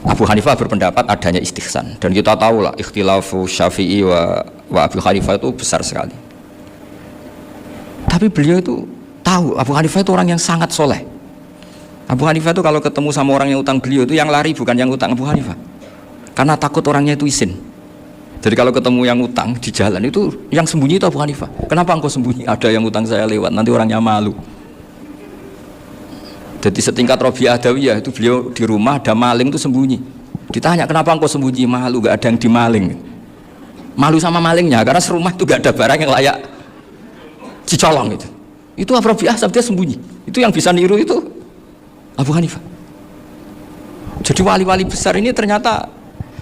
Abu Hanifah berpendapat adanya istihsan, dan kita tahu lah ikhtilafu Syafi'i wa Abu Hanifah itu besar sekali. Tapi beliau itu tahu Abu Hanifah itu orang yang sangat soleh. Abu Hanifah itu kalau ketemu sama orang yang utang beliau itu yang lari bukan yang utang Abu Hanifah, karena takut orangnya itu izin. Jadi kalau ketemu yang utang di jalan itu yang sembunyi itu Abu Hanifah. Kenapa engkau sembunyi? Ada yang utang saya lewat, nanti orangnya malu. Jadi setingkat Robi'ah Adawiyah itu beliau di rumah ada maling itu sembunyi. Ditanya kenapa engkau sembunyi? Malu, gak ada yang dimaling. Malu sama malingnya karena serumah itu gak ada barang yang layak dicolong itu. Itu Robi'ah dia sembunyi. Itu yang bisa niru itu Abu Hanifah. Jadi wali-wali besar ini ternyata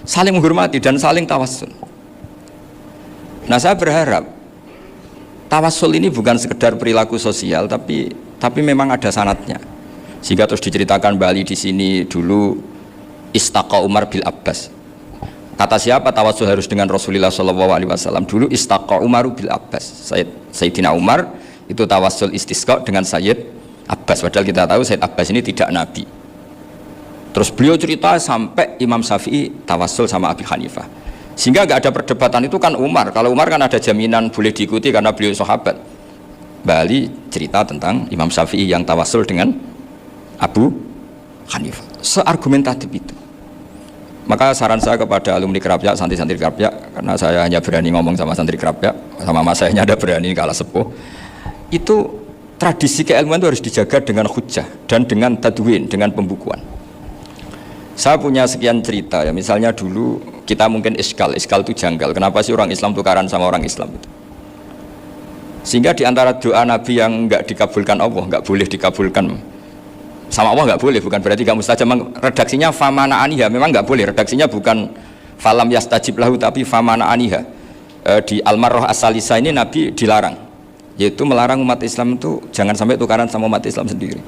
saling menghormati dan saling tawassul. Nah saya berharap tawassul ini bukan sekedar perilaku sosial, tapi memang ada sanadnya. Sehingga terus diceritakan Bali di sini dulu istaqa Umar bil Abbas. Kata siapa tawassul harus dengan Rasulullah SAW? Dulu istaqa Umar bil Abbas. Sayyidina Umar itu tawassul istisqa dengan Sayyid Abbas. Padahal kita tahu Sayyid Abbas ini tidak nabi. Terus beliau cerita sampai Imam Syafi'i tawassul sama Abi Hanifah. Sehingga gak ada perdebatan, itu kan Umar. Kalau Umar kan ada jaminan boleh diikuti karena beliau sahabat. Bali cerita tentang Imam Syafi'i yang tawassul dengan Abu Hanifah. Seargumentatif itu. Maka saran saya kepada alumni Kerapyak, santri-santri Kerapyak, karena saya hanya berani ngomong sama santri Kerapyak, sama mas saya ada berani kalah sepuh. Itu tradisi keilmuan itu harus dijaga dengan hujjah dan dengan tadwin, dengan pembukuan. Saya punya sekian cerita ya, misalnya dulu kita mungkin iskal itu janggal. Kenapa sih orang Islam tukaran sama orang Islam itu? Sehingga diantara doa Nabi yang enggak dikabulkan Allah, enggak boleh dikabulkan sama Allah, nggak boleh, bukan berarti kamu mustajab. Redaksinya famana aniha, memang nggak boleh. Redaksinya bukan falam yastajib lahu, tapi famana aniha. Di Al-Marrah As-Salisa ini Nabi dilarang, yaitu melarang umat Islam itu jangan sampai tukaran sama umat Islam sendiri.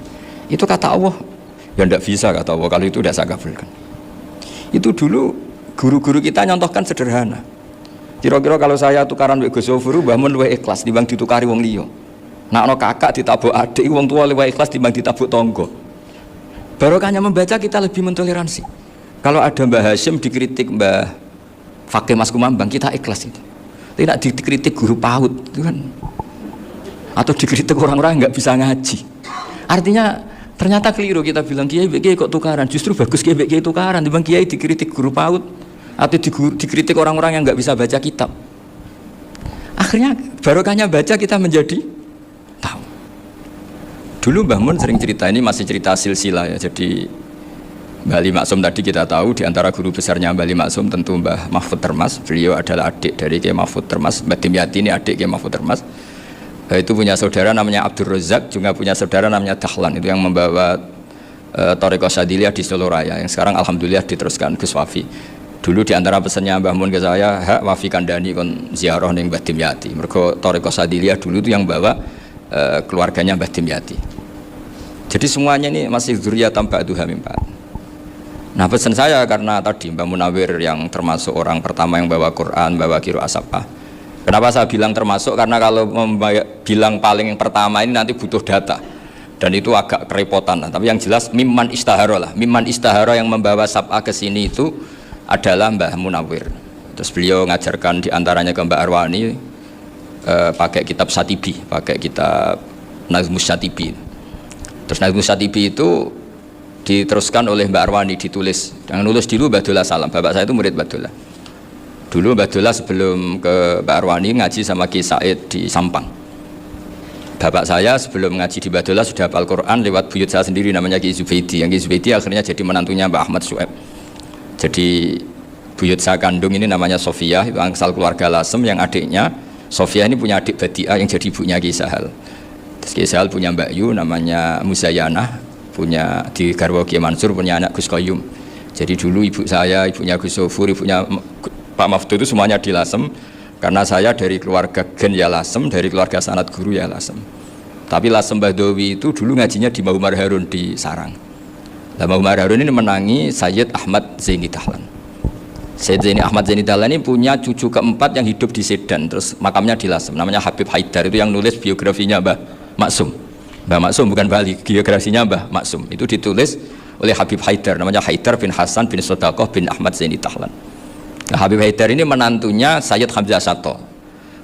Itu kata Allah, ya nggak bisa kata Allah, kalau itu udah saya kabulkan. Itu dulu guru-guru kita nyontohkan sederhana. Kira-kira kalau saya tukaran Gus Zofuru, Mbah Mun luwih ikhlas dibanding ditukari wong liya. Nak no kakak ditabuk adik, wong tua luwih ikhlas dibanding ditabuk tonggo. Barokahnya membaca kita lebih mentoleransi. Kalau ada Mbah Hashim dikritik Mbah Fakih Mas Kumambang, kita ikhlas itu. Tidak dikritik guru PAUD itu kan, atau dikritik orang-orang nggak bisa ngaji. Artinya ternyata keliru kita bilang kiai kok tukaran. Justru bagus kiai tukaran dibanding kiai dikritik guru PAUD atau dikritik orang-orang yang nggak bisa baca kitab. Akhirnya barokahnya baca kita menjadi tahu. Dulu Mbah Mun sering cerita, ini masih cerita silsilah ya. Jadi Mbah Ali Maksum tadi kita tahu di antara guru besarnya Mbah Ali Maksum tentu Mbah Mahfud Termas. Beliau adalah adik dari Kiai Mahfud Termas. Mbah Dimyati ini adik Kiai Mahfud Termas. Itu punya saudara namanya Abdul Razak, juga punya saudara namanya Dahlan, itu yang membawa Thariqah Syadziliyah di Solo Raya, yang sekarang alhamdulillah diteruskan Gus Wafi. Dulu di antara pesannya Mbah Mun ke saya, hak Wafi kandani kon ziarah ning Mbah Dimyati. Mergo Thariqah Syadziliyah dulu itu yang bawa keluarganya Mbah Dimyati. Jadi semuanya ini masih dzurriyyatan ba'duha min ba'd. Nah pesan saya karena tadi Mbah Munawir yang termasuk orang pertama yang bawa Quran, bawa Qiraah Sab'ah. Kenapa saya bilang termasuk? Karena kalau bilang paling yang pertama ini nanti butuh data dan itu agak kerepotan. Tapi yang jelas mimman istahara lah. Mimman istahara yang membawa Sab'ah ke sini itu adalah Mbah Munawir. Terus beliau ngajarkan diantaranya ke Mbak Arwani pakai kitab Satibi, pakai kitab Nazmus Satibi. Terus Nazmus Satibi itu diteruskan oleh Mbak Arwani, ditulis. Yang nulis dulu Mbak Dola Salam. Bapak saya itu murid Mbak Dola. Dulu Mbak Dola sebelum ke Mbak Arwani ngaji sama Ki Said di Sampang. Bapak saya sebelum ngaji di Mbak Dola sudah hafal Quran lewat buyut saya sendiri namanya Ki Zubaidi. Yang Ki Zubaidi akhirnya jadi menantunya Mbak Ahmad Syuaib. Jadi buyut saya kandung ini namanya Sofia, itu asal keluarga Lasem, yang adiknya Sofia ini punya adik Badiah yang jadi ibunya Ki Sahal. Terus Ki Sahal punya Mbak Yu namanya Muzayanah, punya di Garwo Ki Mansur punya anak Gus Koyum. Jadi dulu ibu saya, ibunya Gus Sofur, ibunya Pak Maftu itu semuanya di Lasem. Karena saya dari keluarga Gen ya Lasem, dari keluarga sanad guru ya Lasem. Tapi Lasem Bahdowi itu dulu ngajinya di Mbah Umar Harun di Sarang. Mbah Umar Harun ini menangi Sayyid Ahmad Zaini Dahlan. Sayyid Zaini Ahmad Zaini Dahlan ini punya cucu keempat yang hidup di Sedan, terus makamnya di Lasem, namanya Habib Haidar, itu yang nulis biografinya Mbah Maksum. Mbah Maksum bukan Bali, biografinya Mbah Maksum itu ditulis oleh Habib Haidar, namanya Haidar bin Hasan bin Sodaqoh bin Ahmad Zaini Tahlan. Nah, Habib Haidar ini menantunya Sayyid Hamzah Sato.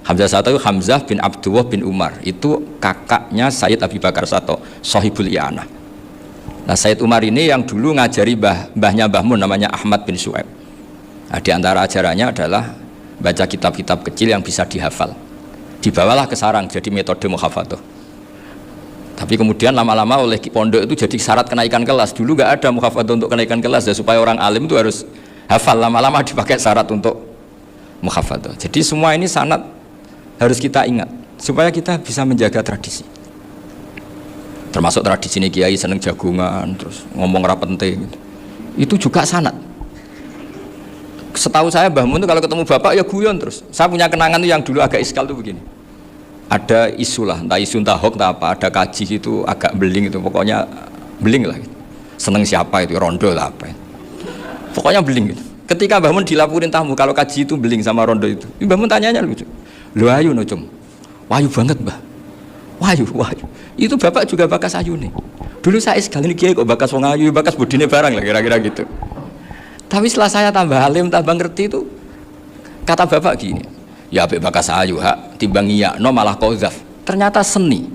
Hamzah Sato itu Hamzah bin Abdullah bin Umar, itu kakaknya Sayyid Abi Bakar Sato, Sohibul I'anah. Nah, Sayyid Umar ini yang dulu ngajari mbahnya Mbah Mun namanya Ahmad bin Su'aib. Nah, di antara ajarannya adalah baca kitab-kitab kecil yang bisa dihafal. Dibawalah ke sarang jadi metode muhafadzah. Tapi kemudian lama-lama oleh pondok itu jadi syarat kenaikan kelas. Dulu nggak ada muhafadzah untuk kenaikan kelas ya, supaya orang alim itu harus hafal. Lama-lama dipakai syarat untuk muhafadzah. Jadi semua ini sanad harus kita ingat supaya kita bisa menjaga tradisi. Termasuk tradisi ini kiai seneng jagungan, terus ngomong ra penting. Itu juga sanad. Setahu saya Mbah Mun itu kalau ketemu bapak ya guyon terus. Saya punya kenangan itu yang dulu agak iskal tuh begini. Ada isu lah, entah isu entah hoax entah apa, ada kaji itu agak beling itu, pokoknya beling lah gitu. Seneng siapa itu, rondo lah apa itu. Pokoknya beling gitu. Ketika Mbah Mun dilaporin tamu kalau kaji itu beling sama rondo itu, Mbah Mun tanyanya lucu. Lho ayu no cum, wayu banget Mbah, wayu. Itu bapak juga bakas ayu nih. Dulu saya sekali ini kiai kok bakas wong ayu, bakas budine barang lah kira-kira gitu. Tapi setelah saya tambah alim, tambah ngerti itu, kata bapak gini, ya apik bakas ayu hak timbang iya no malah qauzaf. Ternyata seni.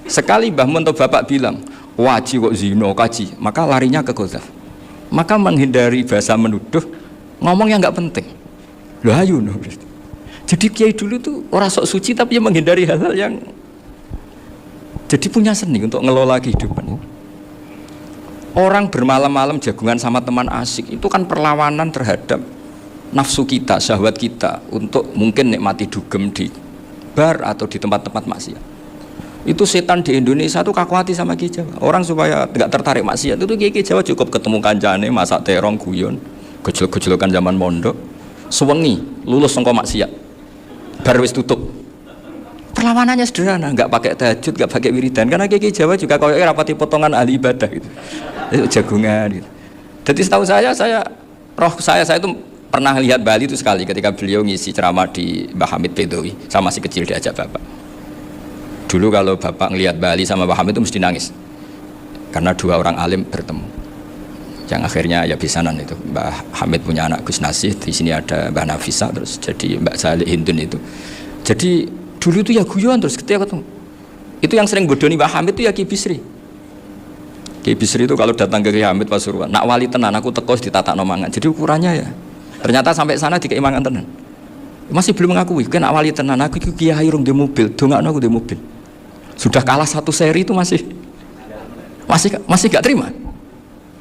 Sekali Mbah Mun atau bapak bilang waji kok zino kaji, maka larinya ke qauzaf. Maka menghindari bahasa menuduh, ngomong yang nggak penting. Lho ayu no. Jadi kiai dulu tuh orang sok suci tapi menghindari hal-hal yang jadi punya seni untuk ngelola kehidupan. Orang bermalam-malam jagungan sama teman asik itu kan perlawanan terhadap nafsu kita, syahwat kita untuk mungkin nikmati dugem di bar atau di tempat-tempat maksiat. Itu setan di Indonesia tuh kakuati sama Kiai Jawa. Orang supaya tidak tertarik maksiat itu Kiai Jawa cukup ketemu kancane masak terong guyon, gejlok-gejlokan zaman mondok, sewengi lulus sangka maksiat. Bar wis tutup. Perlawanannya sederhana, nggak pakai tahajud, nggak pakai wiridan, karena Kiai Jawa juga koyo rapati potongan ahli ibadah gitu. Itu jagungan gitu. Jadi setahu saya itu pernah lihat Bali itu sekali ketika beliau ngisi ceramah di Mbah Hamid Bedowi, sama masih kecil diajak bapak. Dulu kalau bapak ngelihat Bali sama Mbah Hamid itu mesti nangis karena dua orang alim bertemu. Yang akhirnya ya bisanan itu. Mbah Hamid punya anak Gus Nasih, di sini ada Mbah Nafisa, terus jadi Mbak Salih Hindun itu. Jadi dulu itu ya guyon terus ketika ketemu. Itu yang sering bodoni Mbah Hamid itu ya Ki Bisri. Ki Bisri itu kalau datang ke Ki Hamid Pasuruan, nak wali tenan aku tekos ditata nomangan. Jadi ukurannya ya. Ternyata sampai sana dikeimangan tenan. Masih belum mengakui, kan nak wali tenan aku itu kiai rung di mobil, dongakno aku di mobil. Sudah kalah satu seri itu masih gak terima.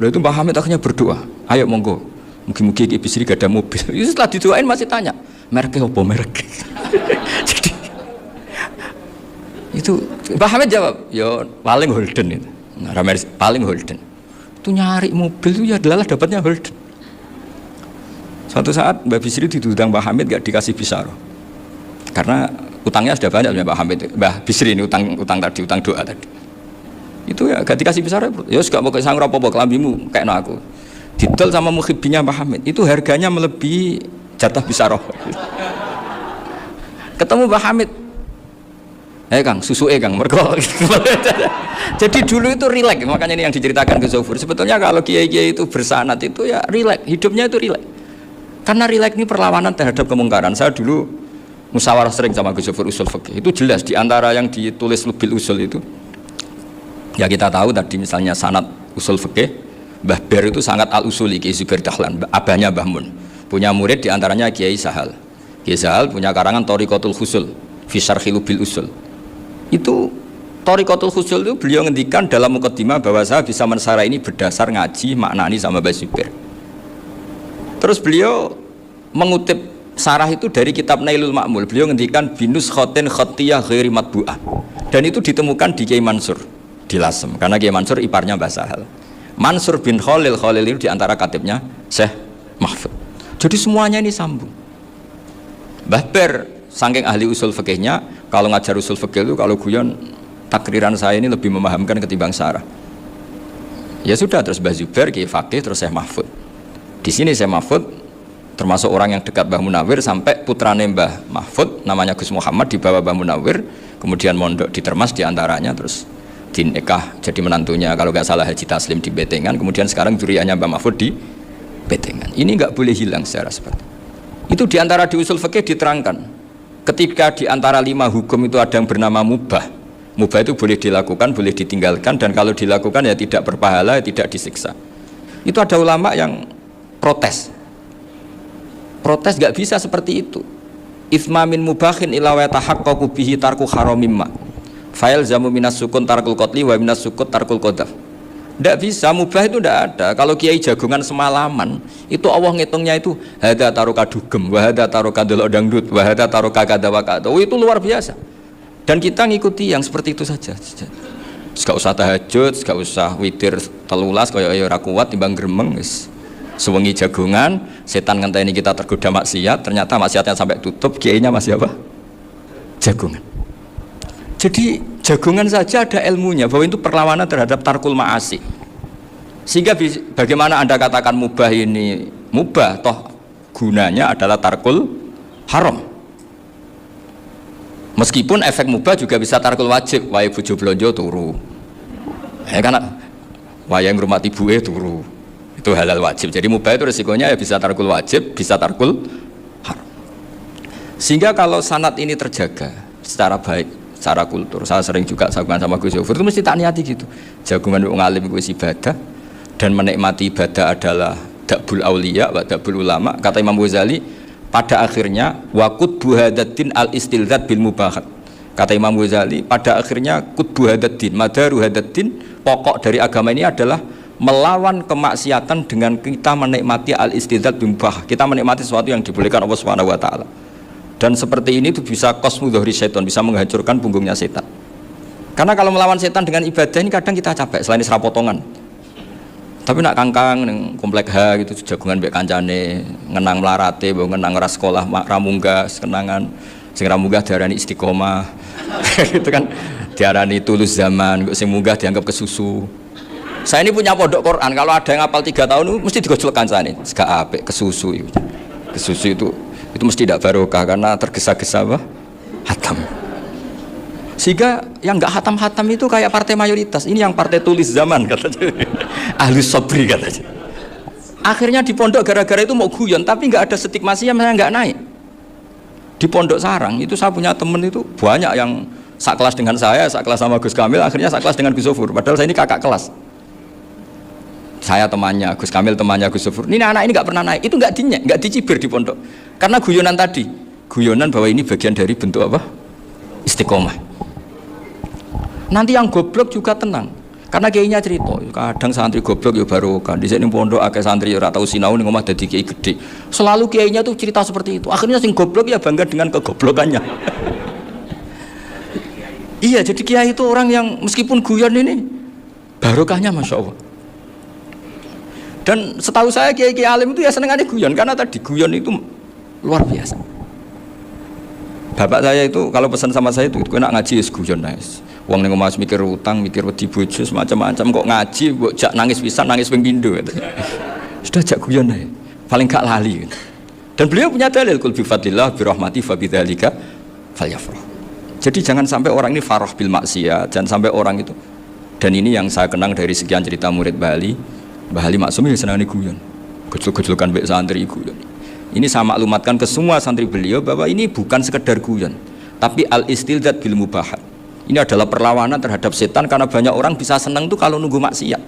Lalu itu Mbah Hamid akhirnya berdoa, ayo monggo, mungkin Ki Bisri gak ada mobil. Itu setelah didoain masih tanya, mereknya apa merek? Jadi itu Mbah Hamid jawab, ya paling Holden itu. Nah, paling Holden. Itu nyari mobil itu ya adalah dapatnya Holden. Suatu saat Mbah Bisri ditudang Mbah Hamid gak dikasih bisaroh. Karena utangnya sudah banyak Mbah Hamid. Mbah Bisri ini utang doa tadi. Itu ya gak dikasih bisaroh. Ya gak mau kesang apa-apa kelambimu kayak aku. Didol sama mukhibbinya Mbah Hamid. Itu harganya melebihi jatah bisaroh. Ketemu Mbah Hamid. Kang, susu Kang, mergo. Jadi dulu itu rileks, makanya ini yang diceritakan ke Zofur. Sebetulnya kalau kiai-kiai itu bersanad itu ya rileks, hidupnya itu rileks. Karena rileks ini perlawanan terhadap kemungkaran. Saya dulu musyawarah sering sama Gus Zofur usul fikih. Itu jelas di antara yang ditulis Lubil Usul itu. Ya kita tahu tadi misalnya sanad usul fikih, Mbah Ber itu sangat al-usuli Kiai Zubair Dahlan, abahnya Mbah Mun. Punya murid di antaranya Kiai Sahal. Kiai Sahal punya karangan Thariqatul Husul fi Syarhi Lubil Usul. Itu Thariqatul Husul itu beliau ngendikan dalam mukaddimah bahwa saya bisa mensyarah ini berdasar ngaji maknani sama Mbah Zubair. Terus beliau mengutip sarah itu dari kitab Nailul Ma'mul. Beliau ngendikan binus khotin khotiyah ghairi matbu'ah. Dan itu ditemukan di Kiai Mansur di Lasem. Karena Kiai Mansur iparnya Mbah Sahal. Mansur bin Khalil itu di antara katibnya Syekh Mahfud. Jadi semuanya ini sambung. Mbah Ber saking ahli usul fikihnya, kalau ngajar usul fikih itu kalau guyon takriran saya ini lebih memahamkan ketimbang sarah. Ya sudah, terus Mbah Zubair Kiai Fakih, terus Syekh Mahfud. Di sini Syekh Mahfud termasuk orang yang dekat Mbah Munawir, sampai putrane Mbah Mahfud namanya Gus Muhammad dibawa Mbah Munawir, kemudian mondok di Termas diantaranya, terus dinikah jadi menantunya, kalau nggak salah Haji Taslim di Betengan, kemudian sekarang juriahnya Mbak Mahfud di Betengan. Ini nggak boleh hilang secara seperti itu. Diantara di usul fikih diterangkan, ketika diantara 5 hukum itu ada yang bernama mubah. Mubah itu boleh dilakukan, boleh ditinggalkan, dan kalau dilakukan ya tidak berpahala, ya tidak disiksa. Itu ada ulama yang protes nggak bisa seperti itu. Ithma min mubahin ila wa tahaqqaqu bihi tarku haramimma fa'il zamu minas sukun tarkul qatli wa minas sukut tarkul qadaf. Tidak bisa, mubah itu tidak ada. Kalau kiai jagungan semalaman itu Allah ngitungnya itu hada taruka dugem, wahada taruka delok dangdut, wahada taruka kada wa kada. Oh, itu luar biasa. Dan kita ngikuti yang seperti itu saja. Gak usah tahajud, gak usah witir telulas kaya ora kuat timbang gremeng wis. Sewengi jagungan, setan ngenteni kita tergoda maksiat, ternyata maksiatnya sampai tutup, kiainya masih apa? Jagungan. Jadi jagungan saja ada ilmunya bahwa itu perlawanan terhadap tarkul ma'asi. Sehingga bagaimana Anda katakan mubah ini mubah, toh gunanya adalah tarkul haram. Meskipun efek mubah juga bisa tarkul wajib, wae bojo blonjo turu. Karena wae ngrumati ibuke turu. Itu halal wajib. Jadi mubah itu resikonya ya bisa tarkul wajib, bisa tarkul haram. Sehingga kalau sanad ini terjaga secara baik, secara kultur, saya sering juga sahabat sama Gus Yofur itu mesti tak niati gitu. Jagungan wong alim itu ibadah, dan menikmati ibadah adalah dakbul auliya wa dakbul ulama. Kata Imam Ghazali, pada akhirnya waqud buhadatin al istilzat bil mubahat. Kata Imam Ghazali, pada akhirnya qutbu hadatin, madaru hadatin, pokok dari agama ini adalah melawan kemaksiatan dengan kita menikmati al istilzat bil mubah. Kita menikmati sesuatu yang dibolehkan Allah Subhanahu wa taala. Dan seperti ini itu bisa qasmu dhuhri syaitan, bisa menghancurkan punggungnya setan. Karena kalau melawan setan dengan ibadah ini kadang kita capek selain isra potongan. Tapi nak kangkang ning komplek H gitu jagungan mbek kancane, ngenang melarate, mbok ngenang ora sekolah ramunggah, kenangan sing ramunggah diarani istiqomah. Itu kan diarani tulus zaman, kok sing munggah dianggap kesusu. Saya ini punya pondok Quran, kalau ada yang hafal 3 tahun mesti digojlok kancane, gak apik kesusu itu. Kesusu itu mesti tidak barokah karena tergesa-gesa apa? Hatam. Sehingga yang nggak hatam-hatam itu kayak partai mayoritas. Ini yang partai tulis zaman katanya. Ahlus sabri katanya. Akhirnya di pondok gara-gara itu mau guyon, tapi nggak ada stigmasinya, saya nggak naik. Di pondok sarang itu saya punya temen itu banyak yang sekelas dengan saya, sekelas sama Gus Kamil, akhirnya sekelas dengan Gus Sofur. Padahal saya ini kakak kelas. Saya temannya, Gus Kamil temannya Gus Sofur. Ini anak ini nggak pernah naik, itu nggak dicibir di pondok. Karena guyonan tadi, guyonan bahwa ini bagian dari bentuk apa? Istiqomah. Nanti yang goblok juga tenang, karena kiainya cerita. Kadang santri goblok ya barokah. Di sini pondok akeh santri ora tau sinau ning omah dadi kiai gede. Selalu kiainya tuh cerita seperti itu. Akhirnya sing goblok ya bangga dengan kegoblokannya. Iya, jadi kiai itu orang yang meskipun guyon ini barokahnya masya Allah. Dan setahu saya kiai-kiai alim itu ya senengannya guyon, karena tadi guyon itu luar biasa. Bapak saya itu kalau pesan sama saya itu nak ngaji es guyon nice. Wong ning omah mikir utang, mikir wedi bojo macam-macam, kok ngaji kok jak nangis pisan, nangis ping pindho gitu. Sudah jak guyon ae. Paling gak lali. Gitu. Dan beliau punya dalil kul bi fadlillah bi rahmati fa bidzalika falyafrah. Jadi jangan sampai orang ini farah bil maksiat, jangan sampai orang itu. Dan ini yang saya kenang dari sekian cerita murid Bali. Mbah Ali Maksum ya senang guyon. Gejol-gejolkan mbek santri guyon. Ini saya maklumatkan ke semua santri beliau bahwa ini bukan sekedar guyon, tapi al-istilzat bil mubahat. Ini adalah perlawanan terhadap setan, karena banyak orang bisa senang tuh kalau nunggu maksiat.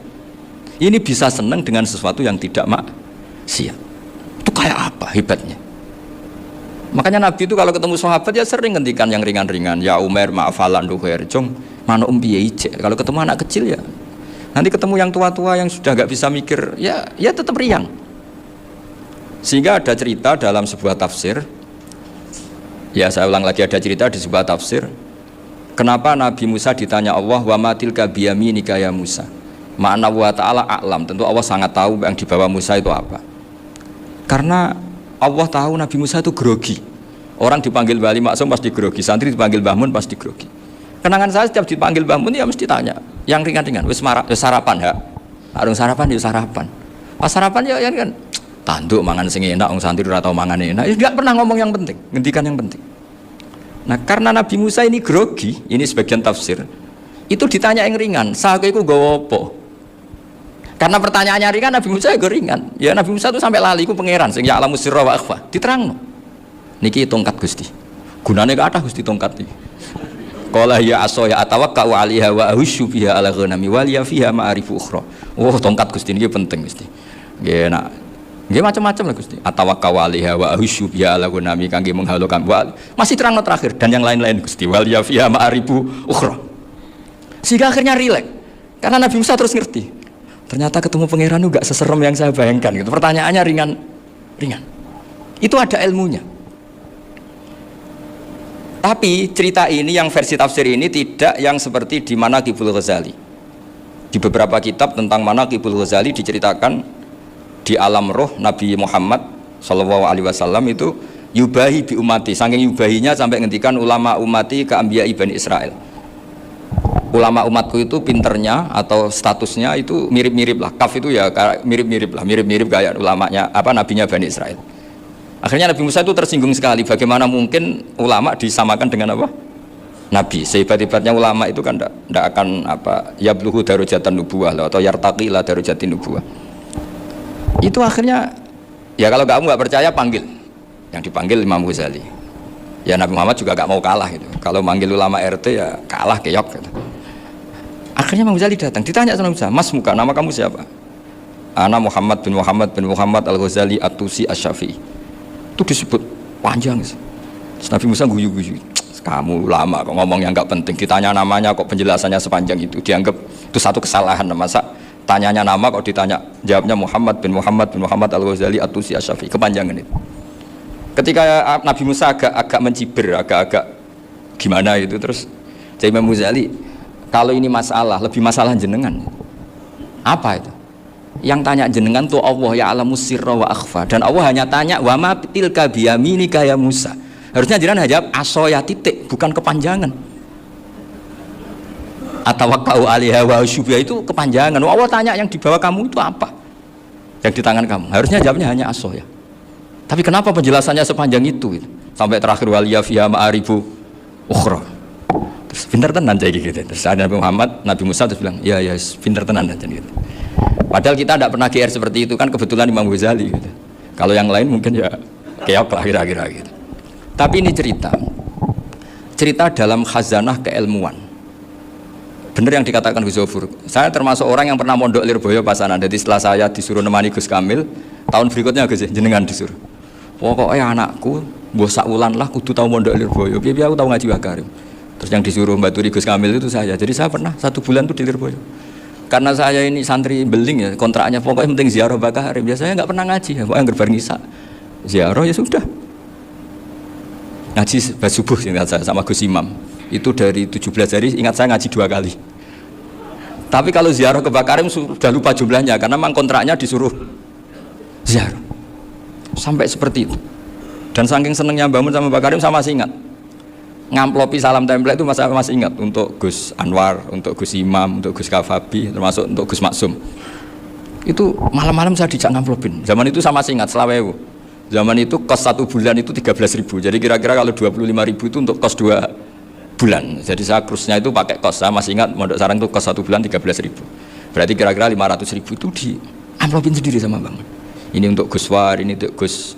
Ini bisa senang dengan sesuatu yang tidak maksiat. Itu kayak apa hebatnya? Makanya Nabi itu kalau ketemu sahabat ya sering ngendikan yang ringan-ringan. Ya Umar ma'afalan duhair jong mana piye ije. Kalau ketemu anak kecil ya. Nanti ketemu yang tua-tua yang sudah nggak bisa mikir, ya tetap riang. Sehingga ada cerita dalam sebuah tafsir. Ya saya ulang lagi, ada cerita di sebuah tafsir. Kenapa Nabi Musa ditanya Allah, wa matilka biyaminika ya Musa? Ma'ana wa ta'ala a'lam. Tentu Allah sangat tahu yang di bawah Musa itu apa. Karena Allah tahu Nabi Musa itu grogi. Orang dipanggil Bali Maksum pasti grogi, santri dipanggil Bahmun pasti grogi. Kenangan saya setiap dipanggil Bahmun ya mesti tanya yang ringan-ringan, wis sarapan ya. Arung sarapan ya sarapan. Pas sarapan ya kan tanduk mangan sing enak, wong santri ora tau mangan enak. Ya enggak pernah ngomong yang penting, ngendikan yang penting. Nah, karena Nabi Musa ini grogi, ini sebagian tafsir. Itu ditanya yang ringan, sahabat itu gawa apa? Karena pertanyaannya ringan, Nabi Musa juga ringan. Ya Nabi Musa itu sampai lali, itu pangeran sing ya'lamu sirra wa akhfa. Diterangno. Niki tongkat Gusti. Gunane kathah Gusti tongkat iki. Qala ya asaya atawakkau 'alaiha wa ahusyu biha 'ala ghanami wa liya fiha ma'arifu ukhra. Oh, tongkat Gusti niki penting Gusti. Nggih nak. Nggih macam-macam lah Gusti. Atawakkau 'alaiha wa ahusyu biha 'ala ghanami kangge menghalukan. Masih terangno terakhir dan yang lain-lain Gusti. Wa liya fiha ma'arifu ukhra. Sehingga akhirnya rileks. Karena Nabi Musa terus ngerti. Ternyata ketemu pangeran itu gak seserem yang saya bayangkan gitu. Pertanyaannya ringan. Itu ada ilmunya. Tapi cerita ini yang versi tafsir ini tidak yang seperti di Manaqibul Ghazali. Di beberapa kitab tentang Manaqibul Ghazali diceritakan di alam roh Nabi Muhammad SAW itu yubahi bi umati. Saking yubahinya sampai ngendikan ulama umati ke anbiya Bani Israel. Ulama umatku itu pinternya atau statusnya itu mirip-mirip lah. Kaf itu ya mirip-mirip kayak ulamanya nabinya Bani Israel. Akhirnya Nabi Musa itu tersinggung sekali. Bagaimana mungkin ulama disamakan dengan apa? Nabi. Sehebat-hebatnya ulama itu kan tidak akan yabluhu darajatan nubuwah atau yartaqila darajatin nubuwah. Itu akhirnya ya kalau kamu nggak percaya panggil. Yang dipanggil Imam Ghazali. Ya Nabi Muhammad juga gak mau kalah gitu. Kalau manggil ulama RT ya kalah keok gitu. Akhirnya Imam Ghazali datang, ditanya sama Musa, Mas Muka, nama kamu siapa? Ana Muhammad bin Muhammad Al-Ghazali At-Tusi Asy-Syafi'i. Itu disebut panjang sih. Terus Nabi Musa guyu-guyu. Kamu lama kok ngomong yang gak penting, ditanya namanya kok penjelasannya sepanjang itu, dianggap itu satu kesalahan. Masa tanyanya nama kok ditanya, jawabnya Muhammad bin Muhammad Al-Ghazali At-Tusi Asy-Syafi'i. Kepanjangan itu. Ketika Nabi Musa agak mencibir, agak gimana itu, terus jadi Imam Ghazali, kalau ini masalah, lebih masalah jenengan. Apa itu? Yang tanya jenengan tuh Allah ya'lamu sirra wa akhfa, dan Allah hanya tanya wa ma tilka biyaminika ya Musa. Harusnya jenengan jawab asoya titik, bukan kepanjangan. Atawakkau 'alaiha wa syubha itu kepanjangan. Allah tanya yang di bawah kamu itu apa? Yang di tangan kamu. Harusnya jawabnya hanya asoya. Tapi kenapa penjelasannya sepanjang itu? Sampai terakhir waliya fiha ma'aribu ukhra. Terus pinter tenan jadi gitu. Terus ada Nabi Musa terus bilang, ya pinter tenan aja gitu. Padahal kita tidak pernah GR seperti itu kan, kebetulan Imam Ghazali gitu. Kalau yang lain mungkin ya keok lah kira-kira gitu. Tapi ini cerita dalam khazanah keilmuan. Bener yang dikatakan Gus Zofur. Saya termasuk orang yang pernah mondok Lirboyo pasanan. Jadi setelah saya disuruh nemani Gus Kamil, tahun berikutnya Gus jenengan disuruh. Pokoknya anakku bosak ulan lah kudu tahu mondok Lirboyo. Biar aku tahu ngaji Wakarim. Terus yang disuruh baturi Gus Kamil itu saya. Jadi saya pernah 1 bulan tuh di Lirboyo. Karena saya ini santri beling ya, kontraknya pokoknya penting ziarah Bakarim. Biasanya nggak pernah ngaji ya, pokoknya gerbar ngisa. Ziarah ya sudah. Ngaji subuh ingat saya sama Gus Imam. Itu dari 17 hari ingat saya ngaji 2 kali. Tapi kalau ziarah ke Bakarim sudah lupa jumlahnya karena memang kontraknya disuruh ziarah. Sampai seperti itu. Dan saking senengnya bangun sama Bakarim saya masih ingat. Ngamplopi salam tempel itu masih ingat untuk Gus Anwar, untuk Gus Imam, untuk Gus Kafabi, termasuk untuk Gus Maksum. Itu malam-malam saya dijak ngamplopin. Zaman itu sama masih ingat selawewu. Zaman itu kos 1 bulan itu 13.000. Jadi kira-kira kalau 25.000 itu untuk kos 2 bulan. Jadi saya krusnya itu pakai kos. Saya masih ingat Mondok Sarang itu kos 1 bulan 13.000. Berarti kira-kira 500.000 itu di amplopin sendiri sama Bang. Ini untuk Gus War, ini untuk Gus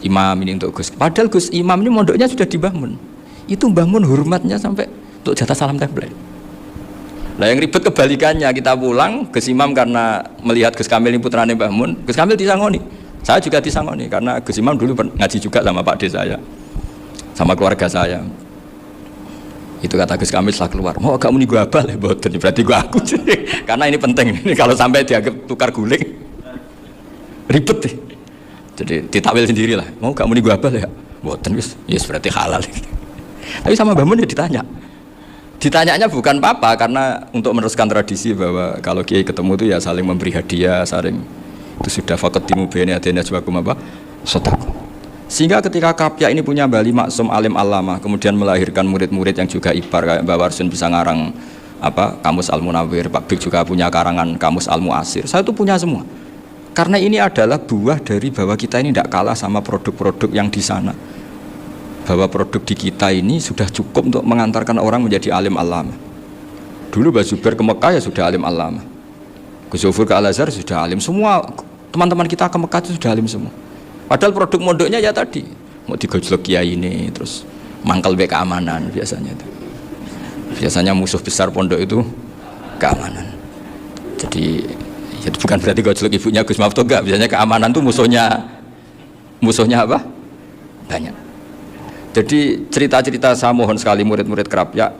Imam, ini untuk Gus. Padahal Gus Imam ini mondoknya sudah dibangun. Itu bangun hormatnya sampai untuk jatah salam tempel. Nah yang ribet kebalikannya, kita pulang Gus Imam karena melihat Gus Kamil ini putrane Mbah Mun, Gus Kamil disangoni. Saya juga disangoni karena Gus Imam dulu ngaji juga sama Pak D saya, sama keluarga saya. Itu kata Gus Kamil setelah keluar, mau kamu nih gua abal ya, boten berarti gua aku. Karena ini penting, ini kalau sampai dianggap tukar guling, ribet deh. Jadi ditakwil sendiri lah, mau kamu nih gua abal ya, boten yes berarti halal. Tapi sama Mbah Mun ya ditanyanya bukan apa karena untuk meneruskan tradisi bahwa kalau kiai ketemu itu ya saling memberi hadiah, saling itu sudah faqaddimu baina yadayna jawakum apa sedekah. Sehingga ketika Kapya ini punya Bali Maksum alim alama, kemudian melahirkan murid-murid yang juga ibar kayak Mbak Warsun bisa ngarang Kamus Al-Munawwir, Pak Bik juga punya karangan Kamus Al-Mu'asir. Saya itu punya semua. Karena ini adalah buah dari bahwa kita ini tidak kalah sama produk-produk yang di sana. Bahwa produk di kita ini sudah cukup untuk mengantarkan orang menjadi alim alama. Dulu Mbah Zubair ke Mekah ya sudah alim alama. Gus Zofur ke Al-Azhar sudah alim. Semua teman-teman kita ke Mekah itu sudah alim semua. Padahal produk mondoknya ya tadi mau digojlok kiai ini, terus mangkal be keamanan biasanya itu. Biasanya musuh besar pondok itu keamanan. Jadi itu bukan berarti gojlok ibunya Gus Maftuh, enggak. Biasanya keamanan tuh musuhnya apa? Banyak. Jadi cerita-cerita saya mohon sekali murid-murid kerap ya,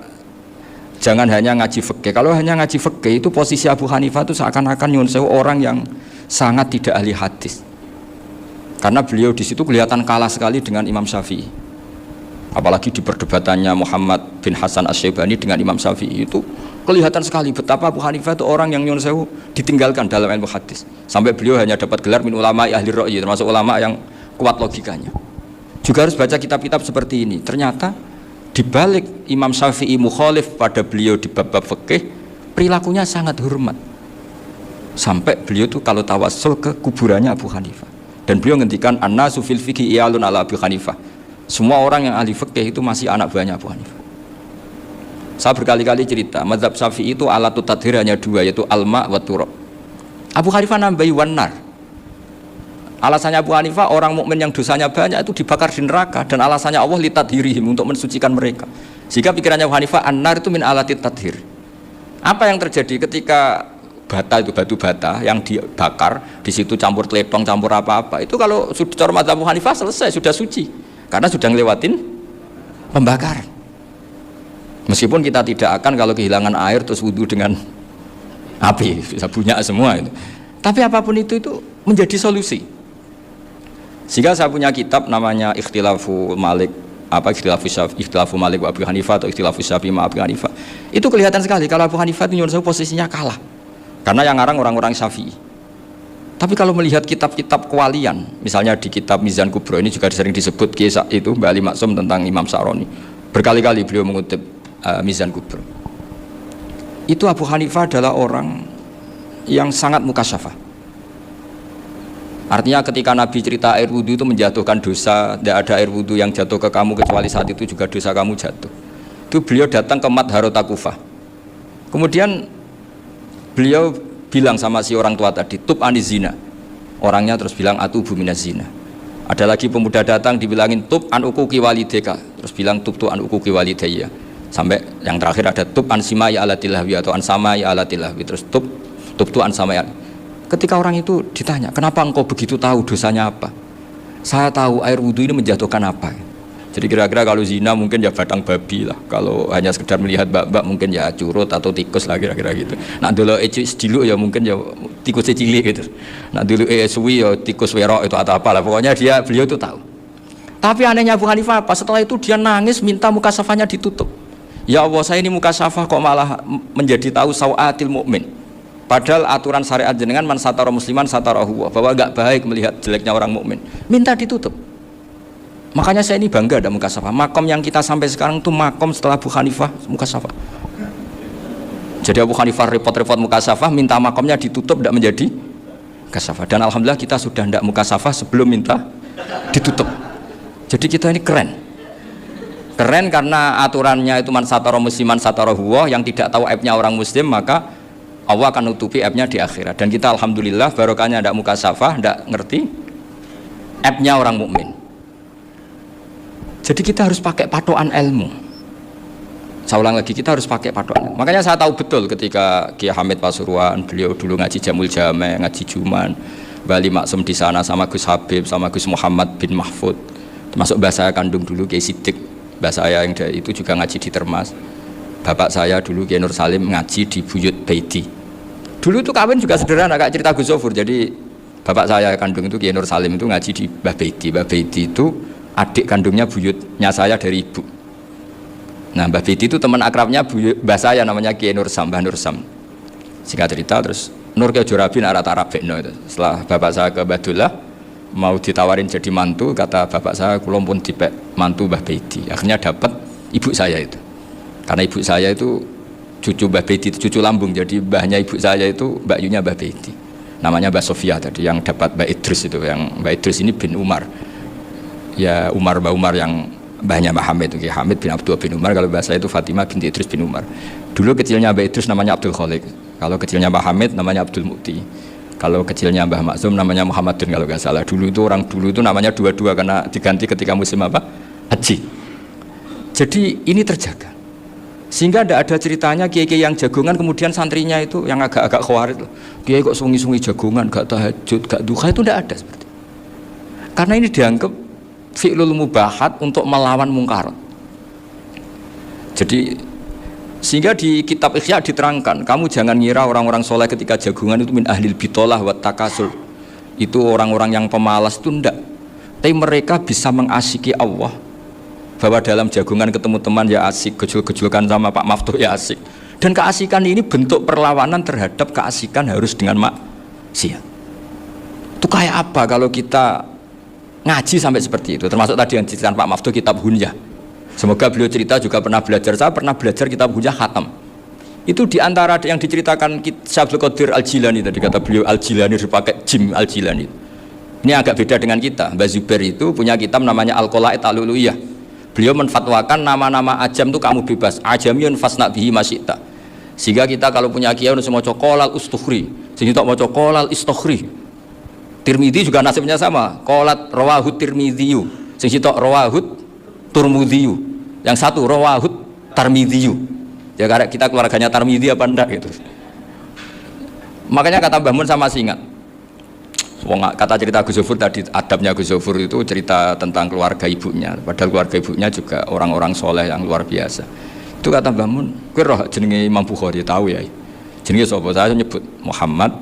jangan hanya ngaji fikih. Kalau hanya ngaji fikih itu posisi Abu Hanifah itu seakan-akan nyuwun sewu orang yang sangat tidak ahli hadis. Karena beliau di situ kelihatan kalah sekali dengan Imam Syafi'i. Apalagi di perdebatannya Muhammad bin Hasan Asy-Syaibani dengan Imam Syafi'i itu kelihatan sekali betapa Abu Hanifah itu orang yang nyuwun sewu ditinggalkan dalam ilmu hadis. Sampai beliau hanya dapat gelar min ulama ahli ra'yi, termasuk ulama yang kuat logikanya. Juga harus baca kitab-kitab seperti ini. Ternyata di balik Imam Syafi'i mukhalif pada beliau di bab-bab fikih, perilakunya sangat hormat. Sampai beliau itu kalau tawassul ke kuburannya Abu Hanifah. Dan beliau ngendikan an-nasu fil fiqhi iyalun ala Abu Hanifah. Semua orang yang ahli fikih itu masih anak buahnya Abu Hanifah. Saya berkali-kali cerita, mazhab Syafi'i itu alatut tadhir hanya dua, yaitu alma wa turab. Abu Hanifah nambahi wanar. Alasannya Abu Hanifah, orang mukmin yang dosanya banyak itu dibakar di neraka, dan alasannya Allah litadhirihim, untuk mensucikan mereka. Sehingga pikirannya Abu Hanifah, an-nar itu min alatit tadhir. Apa yang terjadi ketika bata itu batu bata yang dibakar, di situ campur teletong, campur apa-apa, itu kalau sudah cara mazhab Abu Hanifah selesai, sudah suci, karena sudah ngelewatin pembakaran. Meskipun kita tidak akan kalau kehilangan air terus wudu dengan api, bisa bunyak semua itu. Tapi apapun itu menjadi solusi. Sehingga saya punya kitab namanya Ikhtilafu Malik, Ikhtilafu Malik wa Abu Hanifah atau Ikhtilafu Syafi'i ma Abu Hanifah. Itu kelihatan sekali kalau Abu Hanifah itu nyuruh posisinya kalah. Karena yang ngarang orang-orang Syafi'i. Tapi kalau melihat kitab-kitab kewalian, misalnya di kitab Mizan Kubro ini juga sering disebut kisah itu Mbak Ali Maksum tentang Imam Sa'roni. Berkali-kali beliau mengutip Mizan Kubro. Itu Abu Hanifah adalah orang yang sangat mukasyafah. Artinya ketika Nabi cerita air wudhu itu menjatuhkan dosa, tidak ada air wudhu yang jatuh ke kamu kecuali saat itu juga dosa kamu jatuh. Itu beliau datang ke Madharota Kufah. Kemudian beliau bilang sama si orang tua tadi, tub aniz zina. Orangnya terus bilang atubu minaz zina. Ada lagi pemuda datang dibilangin tub an uquqi walidayka, terus bilang tub tu an uquqi walidayya. Sampai yang terakhir ada tub an simai ala tilahwi atau an samai ala tilahwi, terus tub tu an samai. Ketika orang itu ditanya, kenapa engkau begitu tahu dosanya apa? Saya tahu air wudhu ini menjatuhkan apa. Jadi kira-kira kalau zina mungkin ya batang babi lah. Kalau hanya sekedar melihat mbak-mbak mungkin ya curut atau tikus lah kira-kira gitu. Nak dulu dulu ya mungkin ya tikus cilik gitu. Nak dulu suwi ya tikus werok itu atau apalah. Pokoknya beliau itu tahu. Tapi anehnya Abu Hanifah apa? Setelah itu dia nangis minta muka syafahnya ditutup. Ya Allah, saya ini muka syafah kok malah menjadi tahu sawatil mukmin. Padahal aturan syariat jenengan man satara musliman satarahu, bahwa enggak baik melihat jeleknya orang mukmin. Minta ditutup. Makanya saya ini bangga ada muka syafah. Makom yang kita sampai sekarang itu makom setelah Abu Hanifah muka syafah. Jadi Abu Hanifah repot-repot muka syafah, minta makomnya ditutup tidak menjadi muka syafah. Dan alhamdulillah kita sudah tidak muka syafah sebelum minta ditutup. Jadi kita ini keren. Keren karena aturannya itu man satara musliman satarahu, yang tidak tahu aibnya orang muslim maka Allah akan nutupi aibnya di akhirat. Dan kita alhamdulillah barokahnya tidak muka syafah, tidak ngerti aibnya orang mukmin. Jadi kita harus pakai patokan ilmu. Saya ulang lagi, kita harus pakai patokan. Makanya saya tahu betul ketika Kiai Hamid Pasuruan, beliau dulu ngaji Jamul Jame, ngaji Juman, Bali Maksum di sana sama Gus Habib, sama Gus Muhammad bin Mahfud. Termasuk mbah saya kandung dulu Kiai Sidik, mbah saya yang itu juga ngaji di Termas. Bapak saya dulu Kiai Nur Salim ngaji di Buyut Baiti. Dulu itu kawin juga sederhana, kayak cerita Gus Zofur. Jadi bapak saya kandung itu Kiai Nur Salim itu ngaji di Mbah Baiti. Mbah Baiti itu adik kandungnya buyutnya saya dari ibu. Nah Mbah Baiti itu teman akrabnya mbah saya namanya Kiai Nur Sam, Mbah Nur Sam. Singkat cerita terus Nur Kiai Jorabi arat Arab Bekno itu. Setelah bapak saya ke Badullah mau ditawarin jadi mantu, kata bapak saya kulon pun dipek mantu Mbah Baiti. Akhirnya dapat ibu saya itu. Karena ibu saya itu cucu Mbah Baiti, cucu lambung, jadi mbahnya ibu saya itu Mbak Yunya Mbah Baiti, namanya Mbak Sofia tadi, yang dapat Mbak Idris itu, yang Mbak Idris ini bin Umar, ya Mbak Umar yang mbahnya Mbak Hamid, Hamid bin Abdullah bin Umar, kalau bahasa itu Fatimah binti Idris bin Umar. Dulu kecilnya Mbah Idrus namanya Abdul Khalik, kalau kecilnya Mbah Hamid namanya Abdul Mukti, kalau kecilnya Mbah Maksum namanya Muhammadun kalau nggak salah. Dulu itu orang dulu itu namanya dua-dua karena diganti ketika musim apa? Haji. Jadi ini terjaga. Sehingga tidak ada ceritanya kiai-kiai yang jagongan kemudian santrinya itu yang agak-agak khawarit. Kiai kok sungi-sungi jagongan, gak tahajud, gak duha, itu tidak ada seperti itu. Karena ini dianggap fi'lul mubahat untuk melawan mungkarat. Jadi sehingga di kitab Ikhya diterangkan, kamu jangan ngira orang-orang soleh ketika jagungan itu min ahlil bitolah wa takasul, itu orang-orang yang pemalas, itu enggak. Tapi mereka bisa mengasyiki Allah, bahwa dalam jagungan ketemu teman ya asik, gejul-gejulkan sama Pak Maftuh ya asik. Dan keasikan ini bentuk perlawanan terhadap keasikan harus dengan maksiat. Itu kayak apa kalau kita ngaji sampai seperti itu? Termasuk tadi yang diceritakan Pak Maftuh kitab Hunyah. Semoga beliau cerita juga pernah belajar, saya pernah belajar kitab Hunyah khatam. Itu diantara yang diceritakan Syekh Abdul Qadir Al-Jilani tadi, kata beliau Al-Jilani dipakai Jim Al-Jilani. Ini agak beda dengan kita. Mbah Zubair itu punya kitab namanya Al-Qalaid Al-Uluyah. Beliau menfatwakan nama-nama ajam itu kamu bebas, ajamiyun fasna bihi masyita. Sehingga kita kalau punya kiai harus maca qolal ustukhri, sehingga tak maca qolal istukhri. Tirmidzi juga nasibnya sama, qolat rawahut Tirmidzi, sehingga tak rawahut Turmudiyu, yang satu rawahut Tarmidiyu. Ya karena kita keluarganya Tarmidzi apa enggak gitu. Makanya kata Mbah Mun sama singat. Kata cerita Gus Zufur tadi, adabnya Gus Zufur itu cerita tentang keluarga ibunya. Padahal keluarga ibunya juga orang-orang soleh yang luar biasa. Itu kata Mbah Mun, kowe roh jenenge Imam Bukhari tahu ya. Jenenge sapa? Saya nyebut Muhammad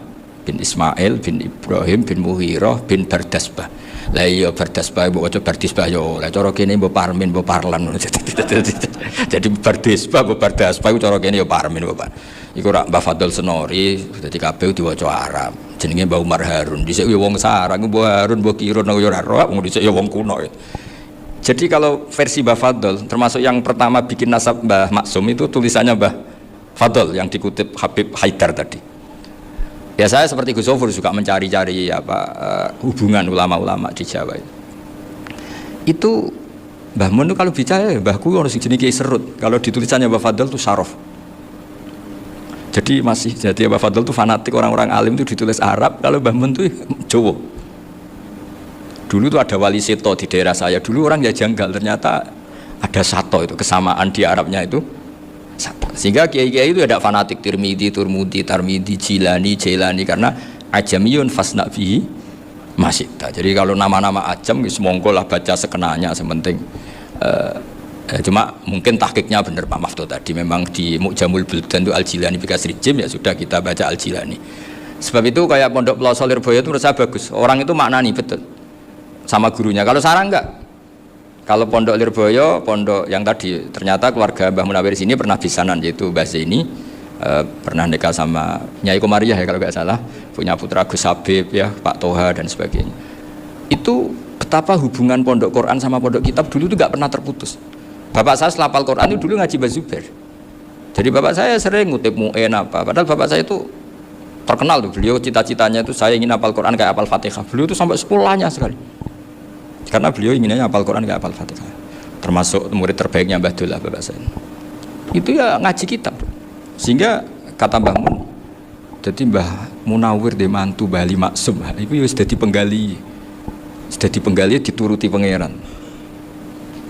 bin Ismail bin Ibrahim bin Mughirah bin Bardasbah. Lah iya Bardasbah mbok waca Bardasbah yo. Lah cara kene mbok Parmin mbok Parlan. Jadi Bardasbah mbok Bardasbah cara kene yo Parmin mbok. Iku rak Mbah Fadl Senori dadi kabeh diwaca Arab. Jenenge Mbah Umar Harun. Dhisik yo wong Sarang, Mbah Harun mbok Kirun yo ora roh, wong dhisik yo wong kuno. Jadi kalau versi Mbah Fadl termasuk yang pertama bikin nasab Mbah Maksum itu tulisannya Mbah Fadl yang dikutip Habib Haidar tadi. Ya saya seperti Gus Zufur juga mencari-cari hubungan ulama-ulama di Jawa itu. Itu Mbah Mun itu kalau bicara ya Mbahku harus jenis Kiai Serut. Kalau ditulisannya Mbah Fadl itu Sarof. Jadi Mbah Fadl itu fanatik orang-orang alim itu ditulis Arab. Kalau Mbah Mun itu Jawa. Dulu itu ada wali seto di daerah saya. Dulu orang ya janggal, ternyata ada sato itu kesamaan di Arabnya itu. Sehingga kiai-kiai itu ada fanatik Tirmidzi, Turmudi, Tarmidi, Jilani, Jailani karena ajamiyun fasna bihi masyita. Jadi kalau nama-nama ajam semongko lah baca sekenanya sementing. Cuma mungkin tahqiqnya benar Pak Maftuh tadi, memang di Mu'jamul Buldan itu Al-Jilani Bikasri Jim, ya sudah kita baca Al-Jilani. Sebab itu kayak Pondok Pelosok Lirboyo itu menurut saya bagus. Orang itu maknani betul sama gurunya. Kalau Sarang enggak. Kalau Pondok Lirboyo, pondok yang tadi ternyata keluarga Mbah Munawir sini pernah bisanan, yaitu Mbah Zaini pernah nikah sama Nyai Komariah ya kalau nggak salah, punya putra Gus Habib ya, Pak Toha dan sebagainya. Itu betapa hubungan pondok Quran sama pondok kitab dulu itu nggak pernah terputus. Bapak saya selapal Quran itu dulu ngaji Mbah Zubair. Jadi bapak saya sering ngutip mu'en apa, padahal bapak saya itu terkenal tuh, beliau cita-citanya itu saya ingin hafal Quran kayak hafal Fatihah. Beliau itu sampai sekolahnya sekali. Karena beliau inginnya hafal Quran kayak hafal Fatihah. Termasuk murid terbaiknya Mbah Dullah bapak saya. Itu ya ngaji kitab. Sehingga kata Mbah Mun, jadi Mbah Munawir di mantu Bali Maksum, itu ya sudah dipenggali. Sudah dipenggali dituruti pangeran.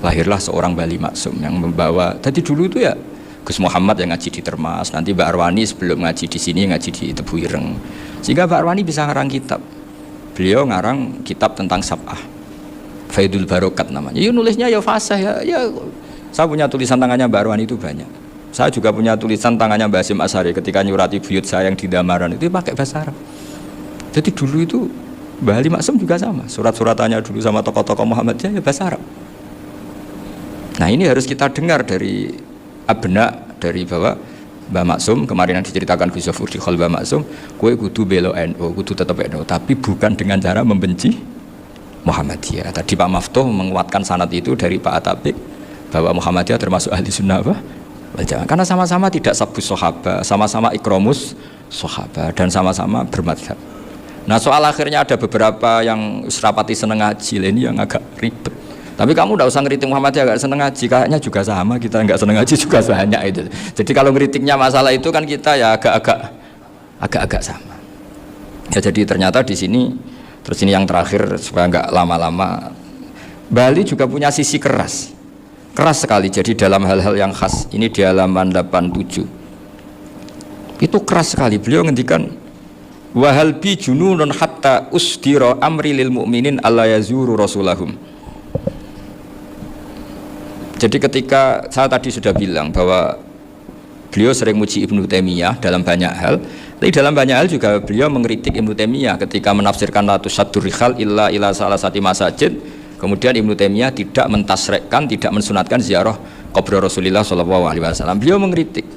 Lahirlah seorang Bali Maksum yang membawa. Tadi dulu itu ya Gus Muhammad yang ngaji di Termas, nanti Mbak Arwani sebelum ngaji di sini ngaji di Tebu Ireng. Sehingga Mbak Arwani bisa ngarang kitab. Beliau ngarang kitab tentang Sab'ah. Faidul Barokat namanya. Ya nulisnya ya fasih ya. Saya punya tulisan tangannya Mbak Arwani itu banyak. Saya juga punya tulisan tangannya Mbak Hasyim Asy'ari ketika nyurati buyut saya yang di Damaran itu pakai bahasa Arab. Jadi dulu itu Mbah Ali Maksum juga sama. Surat-suratannya dulu sama tokoh-tokoh Muhammadiyah ya bahasa Arab. Nah ini harus kita dengar dari abna, dari bahwa Mbah Maksum kemarin yang diceritakan Gus Zufur di Khol Mbah Maksum, kowe kudu belo NU, kudu tetap NU, tapi bukan dengan cara membenci Muhammadiyah. Tadi Pak Maftuh menguatkan sanad itu dari Pak Atabik bahwa Muhammadiyah termasuk ahli sunnah wal jamaah karena sama-sama tidak sabus sahabat, sama-sama ikromus sahabat dan sama-sama bermadhab. Nah soal akhirnya ada beberapa yang serapati seneng ngaji ini yang agak ribet. Tapi kamu tidak usah ngeritik Muhammadiyah nggak seneng ngaji, kayaknya juga sama, kita nggak seneng ngaji juga banyak itu. Jadi kalau ngeritiknya masalah itu kan kita ya agak-agak sama. Ya jadi ternyata di sini, terus ini yang terakhir supaya nggak lama-lama, Bali juga punya sisi keras sekali. Jadi dalam hal-hal yang khas, ini di halaman 87 itu keras sekali. Beliau ngendikan wahal bi jununun hatta usdira amri lil mu'minin alla yazuru rasulahum. Jadi ketika saya tadi sudah bilang bahwa beliau sering muji Ibnu Taimiyah dalam banyak hal, tapi dalam banyak hal juga beliau mengkritik Ibnu Taimiyah ketika menafsirkan la tusaddur rikhal illa salasati masajid. Kemudian Ibnu Taimiyah tidak mentasrekkan, tidak mensunatkan ziarah kubur Rasulullah SAW. Beliau mengkritik.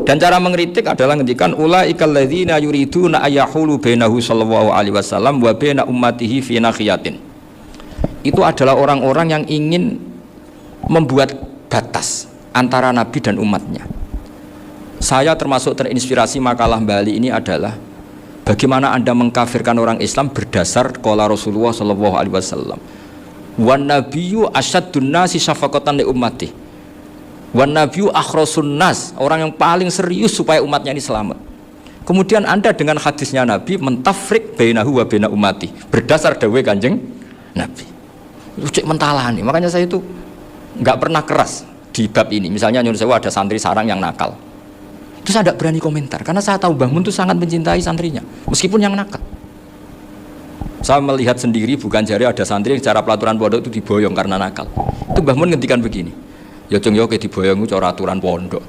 Dan cara mengkritik adalah ngendikan ulaikal ladzina yuriduna ayyahulu bainahu sallallahu alaihi wasallam wa baina ummatihi fi nakhiyatin. Itu adalah orang-orang yang ingin membuat batas antara Nabi dan umatnya. Saya termasuk terinspirasi makalah Bali ini adalah bagaimana Anda mengkafirkan orang Islam berdasar qala Rasulullah sallallahu alaihi wasallam. Wan nabiyyu asyaddun nasi syafaqatan li ummati. Wan nabiyyu akhrasun nas, orang yang paling serius supaya umatnya ini selamat. Kemudian Anda dengan hadisnya Nabi mentafrik bainahu wa baina ummati berdasar dawuh Kanjeng Nabi. Cek mentalani. Makanya saya itu nggak pernah keras di bab ini. Misalnya nyuruh saya ada santri sarang yang nakal, terus saya tidak berani komentar karena saya tahu Mbah Mun itu sangat mencintai santrinya meskipun yang nakal. Saya melihat sendiri, bukan jari ada santri yang secara pelaturan pondok itu diboyong karena nakal. Itu Mbah Mun ngendikan begini, ya cung yo ke diboyong itu cara aturan pondok.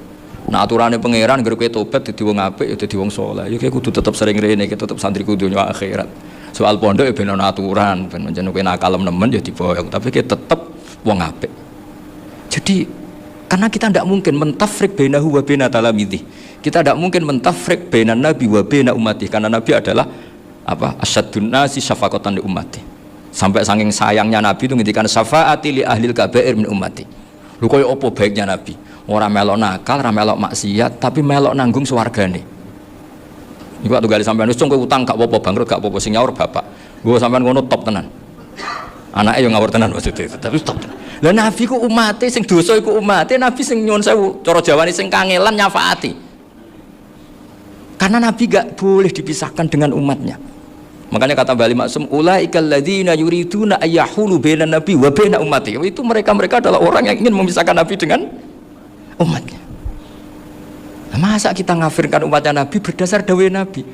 Nah aturannya pangeran gara kowe tobat dadi wong apik ya dadi wong saleh. Ya kowe kudu tetep sering rene, tetep santri kudu nyo akhirat. Soal pondok ya ben ana aturan, ben menjen kowe nakal nemen ya diboyong, tapi kowe tetep wong apik. Jadi karena kita tidak mungkin mentafrik bainahu wa baina talamidhi. Kita tidak mungkin mentafrik bainan nabi wa baina ummati karena nabi adalah apa? Asyaddun nasi syafaqatan li ummati. Sampai saking sayangnya nabi itu ngendikan syafaati li ahlil kabair min ummati. Lho koyo apa baiknya nabi? Ora melok nakal, ora melok maksiat, tapi melok nanggung swargane. Iku waktu gali sampean wis kowe utang gak apa-apa, bangkrut gak apa-apa, sing nyaur bapak. Gua sampean ngono top tenan. Anake yo ngawur tenan maksudnya, tapi top tenan. Lah nabi ku umate sing dosa iku umate, nabi sing nyuwun sewu, cara Jawane sing kangelan nyafaati. Karena nabi gak boleh dipisahkan dengan umatnya. Makanya kata Bali Maksum, ulaikal ladzina yuriduna ayyahulu bainan nabi wa baina ummati. Itu mereka adalah orang yang ingin memisahkan nabi dengan umatnya. Nah, masa kita ngafirkan umatnya nabi berdasar dawuh nabi?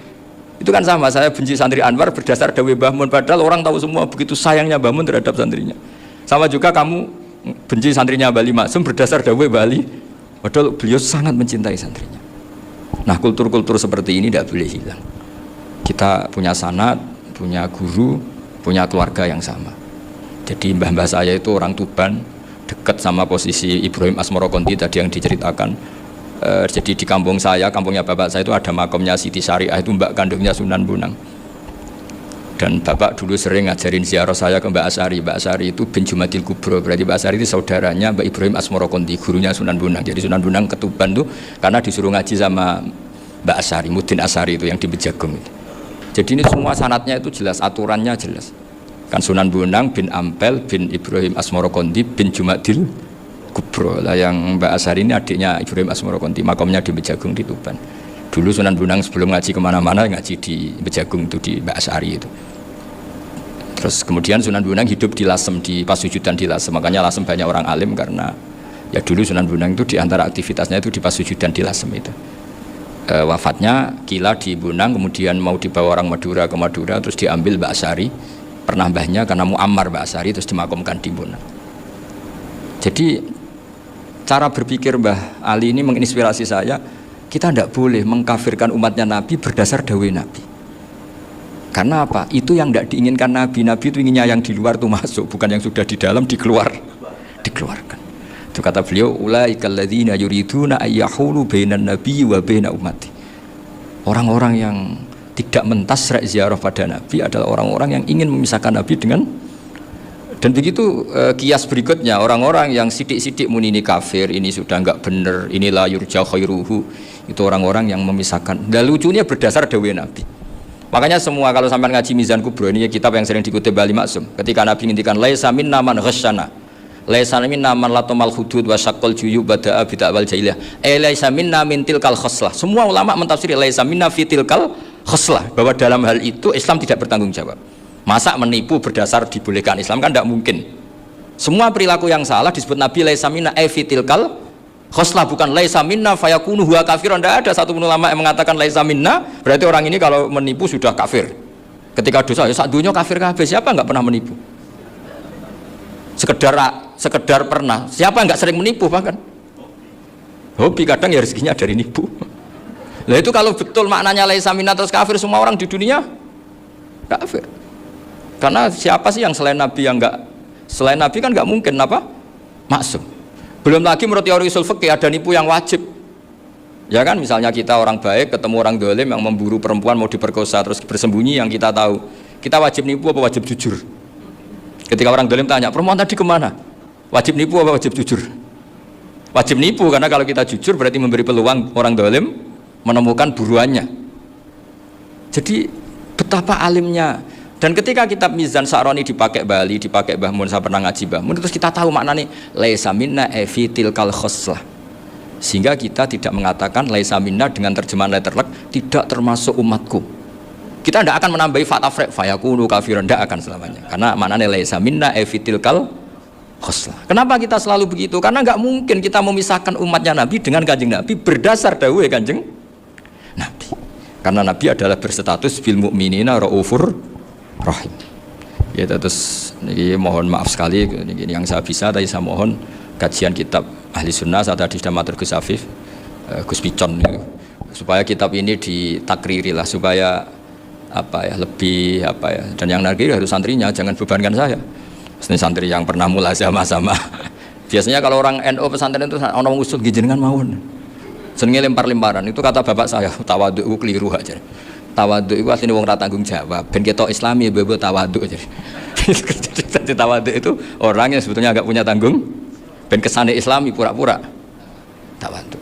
Itu kan sama, saya benci santri Anwar berdasar dawuh Mbah Mun, padahal orang tahu semua begitu sayangnya Mbah Mun terhadap santrinya. Sama juga kamu benci santrinya Bali Maksum berdasar dawuh Bali, padahal beliau sangat mencintai santrinya. Nah kultur-kultur seperti ini tidak boleh hilang. Kita punya sanad, punya guru, punya keluarga yang sama. Jadi mbah-mbah saya itu orang Tuban, dekat sama posisi Ibrahim Asmorokonti tadi yang diceritakan. Jadi di kampung saya, kampungnya bapak saya itu ada makamnya Siti Syariah, itu mbak kandungnya Sunan Bonang. Dan bapak dulu sering ngajarin ziarah saya ke Mbak Asari. Mbak Asari itu bin Jumadil Kubro, berarti Mbak Asari itu saudaranya Mbak Ibrahim Asmorokonti, gurunya Sunan Bonang. Jadi Sunan Bonang ke Tuban tuh karena disuruh ngaji sama Mbak Asari, Mudin Asari itu yang di Bejagung itu. Jadi ini semua sanatnya itu jelas, aturannya jelas. Kan Sunan Bonang bin Ampel bin Ibrahim Asmorokonti bin Jumadil Kubro. Lah yang Mbak Asari ini adiknya Ibrahim Asmorokonti, makamnya di Bejagung di Tuban. Dulu Sunan Bonang sebelum ngaji kemana-mana ngaji di Bejagung itu di Mbak Asari itu. Terus kemudian Sunan Bonang hidup di Lasem, di Pasujudan di Lasem. Makanya Lasem banyak orang alim karena ya dulu Sunan Bonang itu diantara aktivitasnya itu di Pasujudan di Lasem itu. Wafatnya kila di Bonang, kemudian mau dibawa orang Madura ke Madura, terus diambil Mbak Asari, pernah mbahnya karena Muammar Mbak Asari, terus dimakamkan di Bonang. Jadi cara berpikir Mbah Ali ini menginspirasi saya. Kita tidak boleh mengkafirkan umatnya Nabi berdasar dawuh Nabi. Karena apa? Itu yang tidak diinginkan Nabi. Nabi itu inginnya yang di luar itu masuk, bukan yang sudah di dalam dikeluarkan. Itu kata beliau, ulaikal ladzina yuriduna ayyahulu bainan nabi wa baina ummati. Orang-orang yang tidak mentasrek ziarah pada Nabi adalah orang-orang yang ingin memisahkan Nabi dengan. Dan begitu kias berikutnya, orang-orang yang sidik-sidik muni ini kafir, ini sudah enggak benar, inilah yurja khairuhu, itu orang-orang yang memisahkan. Dan lucunya berdasar dawuh Nabi. Makanya semua kalau sampai ngaji Mizan Kubro, ini kitab yang sering dikutip Bali Maksum, ketika Nabi ngintikan laisa minna man ghasyana, laisa minna man latamal hudud wa syaqqal juyub bada'a bid'awal jahiliyah. Laisa minna min tilkal khoslah. Semua ulama mentafsiri laisa minna fi tilkal khoslah, bahwa dalam hal itu Islam tidak bertanggung jawab. Masa menipu berdasar dibolehkan Islam kan tidak mungkin. Semua perilaku yang salah disebut Nabi laisa minna fi tilkal khoslah, bukan laisa minna fayakunu huwa kafirun. Tidak ada satu ulama yang mengatakan laisa minna berarti orang ini kalau menipu sudah kafir. Ketika dosa ya sak dunya kafir kabeh. Siapa enggak pernah menipu? Sekedar pernah. Siapa enggak sering menipu bahkan? Hobi kadang ya rezekinya dari nipu. Lah itu kalau betul maknanya laisa minna terus kafir, semua orang di dunia kafir. Karena siapa sih yang selain Nabi yang enggak, selain Nabi kan enggak mungkin apa? Maksum. Belum lagi menurut teori usul fikih ada nipu yang wajib. Ya kan, misalnya kita orang baik ketemu orang dolim yang memburu perempuan mau diperkosa terus bersembunyi yang kita tahu, kita wajib nipu apa wajib jujur? Ketika orang dolim tanya, perempuan tadi kemana? Wajib nipu apa wajib jujur? Wajib nipu, karena kalau kita jujur berarti memberi peluang orang dolim menemukan buruannya. Jadi betapa alimnya. Dan ketika kitab Mizan Sa'roni dipakai Bali, dipakai Mbah Mun, saya pernah ngaji Mbah Mun, terus kita tahu maknanya laisa minna fi tilkal khoslah. Sehingga kita tidak mengatakan laisa minna dengan terjemahan letterlek tidak termasuk umatku. Kita tidak akan menambahi fakta fayakunu kafiran, tidak akan selamanya. Karena maknanya laisa minna fi tilkal khoslah. Kenapa kita selalu begitu? Karena nggak mungkin kita memisahkan umatnya Nabi dengan Kanjeng Nabi berdasar dawuh Kanjeng Nabi. Karena Nabi adalah berstatus bil mukminina raufur rahim. Ya, terus ini mohon maaf sekali ini yang saya bisa, tapi saya mohon kajian kitab Ahli Sunnah saat tadi sudah matur Gus Afif, Gus Picon supaya kitab ini ditakriri lah, supaya apa ya, lebih apa ya, dan yang lagi harus santrinya, jangan bebankan saya. Ini santri yang pernah mulai sama-sama. Biasanya kalau orang NU pesantren itu orang usul gijengan mawon. Senenge lempar-lemparan, itu kata bapak saya, tawadhu itu keliru aja. Tawadhu itu aslinya wong ra tanggung jawab. Ben ketok Islami bebo tawadhu aja. Jadi tawadhu itu orang yang sebetulnya agak punya tanggung, ben kesane Islami pura-pura tawadhu.